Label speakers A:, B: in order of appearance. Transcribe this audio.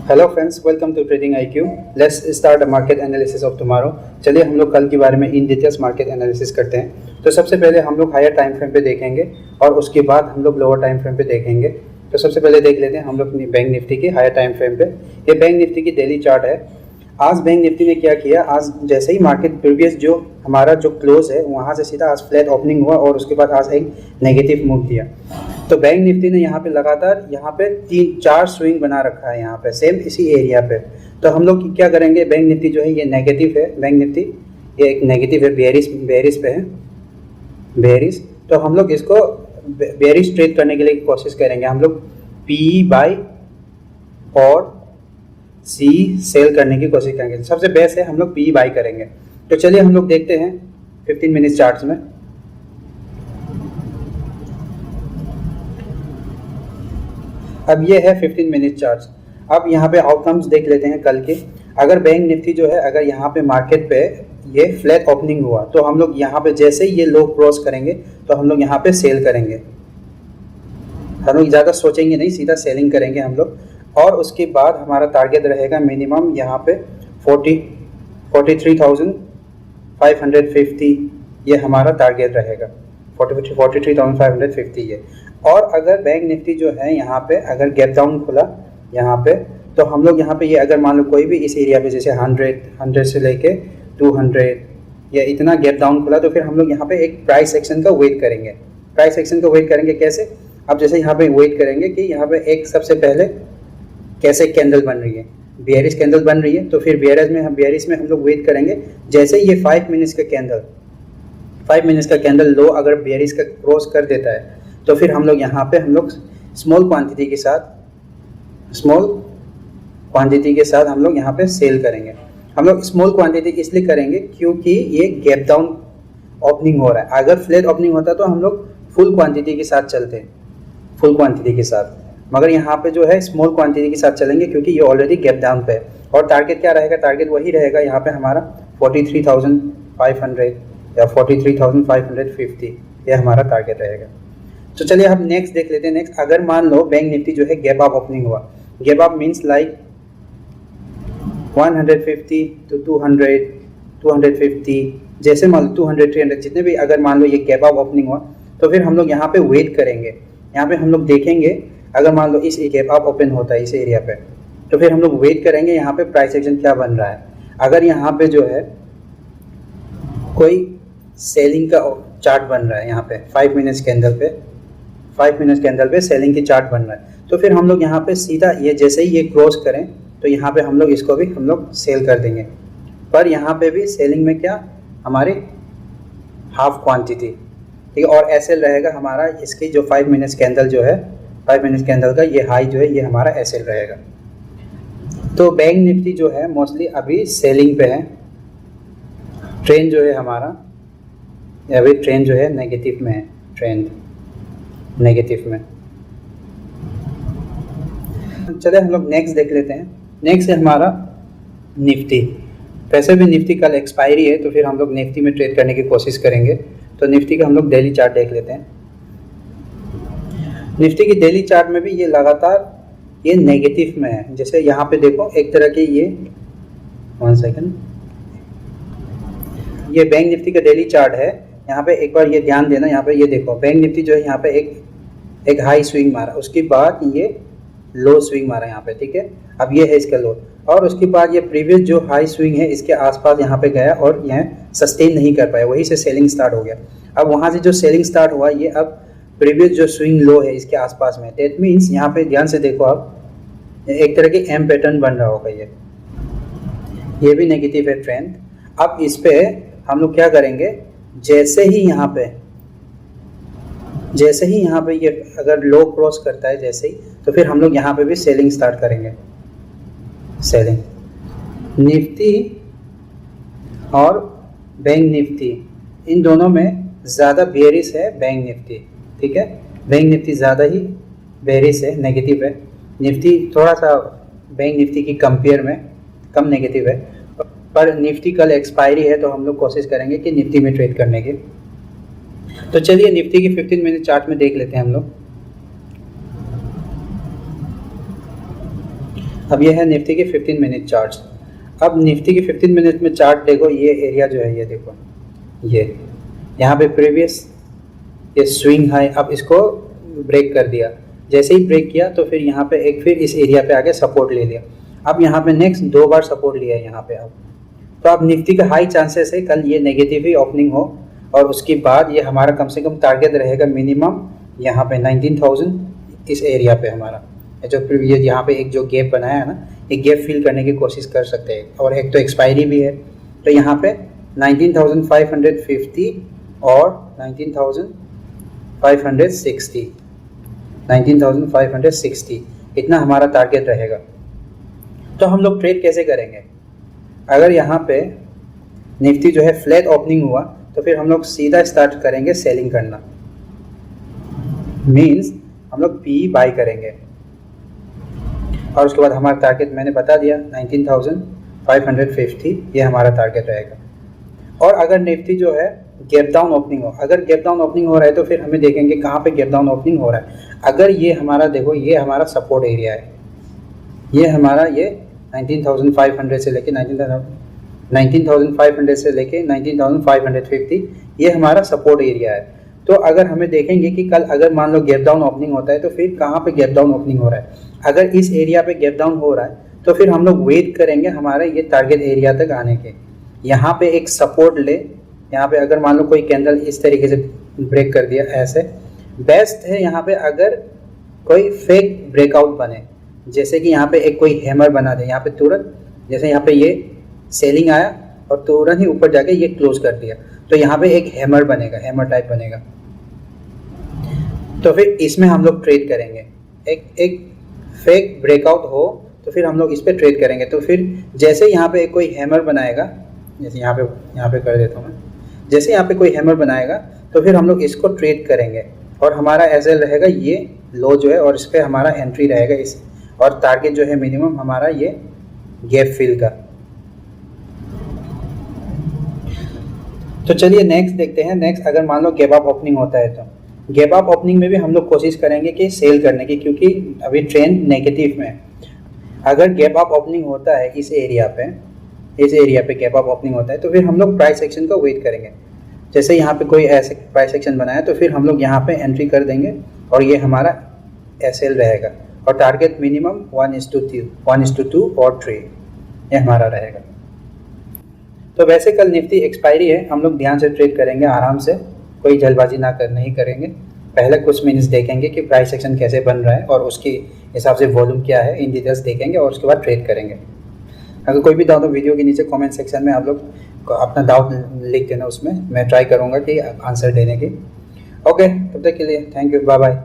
A: Hello friends, welcome to trading IQ। Let's start a market analysis of tomorrow. चलिए हम लोग कल के बारे में इन डिटेल्स मार्केट एनालिसिस करते हैं। तो सबसे पहले हम लोग हायर टाइम फ्रेम पे देखेंगे और उसके बाद हम लोग लोअर टाइम फ्रेम पे देखेंगे। तो सबसे पहले देख लेते हैं हम लोग बैंक निफ्टी की हायर टाइम फ्रेम पे। ये बैंक निफ्टी की डेली चार्ट है। आज बैंक निफ्टी ने क्या किया, आज जैसे ही मार्केट प्रीवियस जो हमारा जो क्लोज है वहाँ से सीधा आज फ्लैट ओपनिंग हुआ और उसके बाद आज एक नेगेटिव मूव दिया। तो बैंक निफ्टी ने यहाँ पे लगातार यहाँ पे 3-4 स्विंग बना रखा है यहाँ पे सेम इसी एरिया पे। तो हम लोग क्या करेंगे, बैंक निफ्टी जो है ये नेगेटिव है, बैंक निफ्टी ये एक नेगेटिव है, बेरिश पे है, बेरिश। तो हम लोग इसको बेरिश ट्रेड करने के लिए कोशिश करेंगे। हम लोग पी बाई और सी सेल करने की कोशिश करेंगे। सबसे बेस्ट है हम लोग पी बाई करेंगे। तो चलिए हम लोग देखते हैं 15 मिनट चार्ट्स में। अब ये है 15 मिनट चार्ट्स। अब यहाँ पे आउटकम्स देख लेते हैं कल के। अगर बैंक निफ्टी जो है अगर यहाँ पे मार्केट पे ये फ्लैट ओपनिंग हुआ तो हम लोग यहाँ पे जैसे ही ये लो क्रॉस करेंगे तो हम लोग यहाँ पे सेल करेंगे। हम लोग ज़्यादा सोचेंगे नहीं, सीधा सेलिंग करेंगे हम लोग। और उसके बाद हमारा टारगेट रहेगा मिनिमम यहाँ पे 43,550, ये हमारा टारगेट रहेगा 43,550 ये। और अगर बैंक निफ्टी जो है यहाँ पे अगर गैप डाउन खुला यहाँ पे तो हम लोग यहाँ पे ये अगर मान लो कोई भी इस एरिया पे जैसे 100 से लेके 200 या इतना गैप डाउन खुला तो फिर हम लोग यहाँ पे एक प्राइस एक्शन का वेट करेंगे। प्राइस एक्शन का वेट करेंगे कैसे? अब जैसे यहाँ पे वेट करेंगे कि यहाँ पे एक सबसे पहले कैसे कैंडल बन रही है, बेयरिश कैंडल बन रही है। तो फिर बेयरिश में हम लोग वेट करेंगे जैसे ये 5 मिनट्स का कैंडल लो अगर बेयरिश का क्रॉस कर देता है तो फिर हम लोग यहाँ पे हम लोग स्मॉल क्वांटिटी के साथ हम लोग यहाँ पे सेल करेंगे। हम लोग स्मॉल क्वांटिटी इसलिए करेंगे क्योंकि ये गैप डाउन ओपनिंग हो रहा है। अगर फ्लैट ओपनिंग होता तो हम लोग फुल क्वांटिटी के साथ चलते हैं, फुल क्वांटिटी के साथ। मगर यहाँ पे जो है स्मॉल क्वांटिटी के साथ चलेंगे क्योंकि ये ऑलरेडी गैप डाउन पे है। और टारगेट क्या रहेगा? टारगेट वही रहेगा यहाँ पे हमारा 43,500 या 43,550, ये हमारा टारगेट रहेगा। तो चलिए हम नेक्स्ट देख लेते हैं। नेक्स्ट अगर मान लो बैंक निफ्टी जो है गैप अप ओपनिंग हुआ, gap up means like 150 to 200, 250, जैसे मान लो 200, 300 जितने भी अगर मान लो ये गैप अप ओपनिंग हुआ तो फिर हम लोग यहाँ पे वेट करेंगे। यहाँ पे हम लोग देखेंगे अगर मान लो इस गैप अप ओपन होता है इस एरिया पे तो फिर हम लोग वेट करेंगे यहाँ पे प्राइस एक्शन क्या बन रहा है। अगर यहाँ पे जो है कोई सेलिंग का चार्ट बन रहा है, यहाँ पे 5 मिनट्स कैंडल पे सेलिंग की चार्ट बन रहा है तो फिर हम लोग यहाँ पे सीधा ये जैसे ही ये क्रॉस करें तो यहाँ पे हम लोग इसको भी हम लोग सेल कर देंगे। पर यहाँ पे भी सेलिंग में क्या हमारी हाफ क्वांटिटी, ठीक है। और ऐसे रहेगा हमारा इसकी जो 5 मिनट्स कैंडल जो है 5 मिनट्स कैंडल का ये हाई जो है ये हमारा ऐसे रहेगा। तो बैंक निफ्टी जो है मोस्टली अभी सेलिंग पे है। ट्रेंड जो है हमारा अभी ट्रेंड जो है नेगेटिव में है, ट्रेंड नेगेटिव में। चले हम लोग नेक्स्ट देख लेते हैं। नेक्स्ट है हमारा निफ्टी। वैसे भी निफ्टी कल एक्सपायरी है तो फिर हम लोग निफ्टी में ट्रेड करने की कोशिश करेंगे। तो निफ्टी का हम लोग डेली चार्ट देख लेते हैं। निफ्टी की डेली चार्ट में भी ये लगातार ये नेगेटिव में है। जैसे यहाँ पे देखो एक तरह की ये 1 सेकंड, ये बैंक निफ्टी का डेली चार्ट है। यहाँ पे एक बार ये ध्यान देना, यहाँ पे ये देखो बैंक निफ्टी जो है यहाँ पे एक हाई स्विंग मारा, उसके बाद ये लो स्विंग मारा यहाँ पे, ठीक है। अब ये है इसका लो और उसके बाद ये प्रीवियस जो हाई स्विंग है इसके आसपास यहाँ पे गया और यह सस्टेन नहीं कर पाया, वहीं से सेलिंग स्टार्ट हो गया। अब वहाँ से जो सेलिंग स्टार्ट हुआ ये अब प्रीवियस जो स्विंग लो है इसके आसपास में, दैट मीन्स यहाँ पे ध्यान से देखो आप एक तरह की एम पैटर्न बन रहा होगा। ये भी नेगेटिव है ट्रेंड। अब इस पे हम लोग क्या करेंगे, जैसे ही यहाँ पे ये अगर लो क्रॉस करता है जैसे ही तो फिर हम लोग यहाँ पे भी सेलिंग स्टार्ट करेंगे। सेलिंग निफ्टी और बैंक निफ्टी इन दोनों में ज़्यादा बेयरिश है बैंक निफ्टी, ठीक है। बैंक निफ्टी ज़्यादा ही बेयरिश है, नेगेटिव है। निफ्टी थोड़ा सा बैंक निफ्टी की कंपेयर में कम नेगेटिव है। पर निफ्टी कल एक्सपायरी है तो हम लोग कोशिश करेंगे कि निफ्टी में ट्रेड करने की। तो चलिए निफ्टी की 15 मिनट चार्ट में देख लेते हैं हम लोग। अब ये है निफ्टी के 15 मिनट चार्ट्स। अब निफ्टी के 15 मिनट में चार्ट देखो, ये एरिया जो है ये देखो, ये यहाँ पे प्रीवियस ये स्विंग हाई, अब इसको ब्रेक कर दिया। जैसे ही ब्रेक किया तो फिर यहाँ पे एक फिर इस एरिया पे आके सपोर्ट ले लिया। अब यहाँ पे नेक्स्ट 2 बार सपोर्ट लिया है यहाँ पे। अब तो अब निफ्टी का हाई चांसेस है कल ये नेगेटिव ही ओपनिंग हो, और उसके बाद ये हमारा कम से कम टारगेट रहेगा मिनिमम यहाँ पे 19,000 इस एरिया पे हमारा जो ये यहाँ पे एक जो गैप बनाया है ना, एक गैप फिल करने की कोशिश कर सकते हैं। और एक तो एक्सपायरी भी है, तो यहाँ पे 19,550 और 19,560 इतना हमारा टारगेट रहेगा। तो हम लोग ट्रेड कैसे करेंगे? अगर यहाँ पे निफ्टी जो है फ्लैट ओपनिंग हुआ तो फिर हम लोग सीधा स्टार्ट करेंगे सेलिंग करना, मींस हम लोग पी बाई करेंगे। और उसके बाद हमारा टारगेट मैंने बता दिया 19,550 ये हमारा टारगेट रहेगा। और अगर निफ्टी जो है गैप डाउन ओपनिंग हो, अगर गैप डाउन ओपनिंग हो रहा है तो फिर हमें देखेंगे कहाँ पे गैप डाउन ओपनिंग हो रहा है। अगर ये हमारा देखो, ये हमारा सपोर्ट एरिया है, ये हमारा ये 19,500 से लेके 19,500 से लेके 19,550 ये हमारा सपोर्ट एरिया है। तो अगर हमें देखेंगे कि कल अगर मान लो गैप डाउन ओपनिंग होता है तो फिर कहाँ पे गैप डाउन ओपनिंग हो रहा है। अगर इस एरिया पे गैप डाउन हो रहा है तो फिर हम लोग वेट करेंगे हमारे ये टारगेट एरिया तक आने के। यहाँ पे एक सपोर्ट ले, यहाँ पे अगर मान लो कोई कैंडल इस तरीके से ब्रेक कर दिया, ऐसे बेस्ट है। यहाँ पे अगर कोई फेक ब्रेकआउट बने, जैसे कि यहाँ पे एक कोई हैमर बना दे, यहाँ पे तुरंत जैसे यहाँ पे ये सेलिंग आया और तुरंत ही ऊपर जाके ये क्लोज कर दिया, तो यहाँ पे एक हैमर बनेगा, हैमर टाइप बनेगा। तो फिर इसमें हम लोग ट्रेड करेंगे। एक फेक ब्रेकआउट हो तो फिर हम लोग इस पर ट्रेड करेंगे। तो फिर जैसे यहाँ पे कोई हैमर बनाएगा, जैसे यहाँ पे कर देता हूँ मैं, जैसे यहाँ पे कोई हैमर बनाएगा तो फिर हम लोग इसको ट्रेड करेंगे। और हमारा एसएल रहेगा ये लो जो है, और इस पर हमारा एंट्री रहेगा इस, और टारगेट जो है मिनिमम हमारा ये गैप फिल का। तो चलिए नेक्स्ट देखते हैं। नेक्स्ट अगर मान लो गैप अप ओपनिंग होता है तो गैप अप ओपनिंग में भी हम लोग कोशिश करेंगे कि सेल करने की, क्योंकि अभी ट्रेंड नेगेटिव में है। अगर गैप अप ओपनिंग होता है इस एरिया पे गैप अप ओपनिंग होता है तो फिर हम लोग प्राइस एक्शन का वेट करेंगे। जैसे यहाँ पे कोई ऐसे प्राइस एक्शन बनाया तो फिर हम लोग यहाँ पे एंट्री कर देंगे, और ये हमारा एसएल रहेगा, और टारगेट मिनिमम 1:2 और 3 ये हमारा रहेगा। तो वैसे कल निफ्टी एक्सपायरी है, हम लोग ध्यान से ट्रेड करेंगे, आराम से, कोई जल्दबाजी नहीं करेंगे। पहले कुछ मिनट्स देखेंगे कि प्राइस एक्शन कैसे बन रहा है और उसके हिसाब से वॉल्यूम क्या है, इन डिटेल्स देखेंगे और उसके बाद ट्रेड करेंगे। अगर कोई भी डाउट हो वीडियो के नीचे कमेंट सेक्शन में आप लोग अपना डाउट लिख देना, उसमें मैं ट्राई करूँगा कि आंसर देने की। ओके, तब तक के लिए थैंक यू, बाय बाय।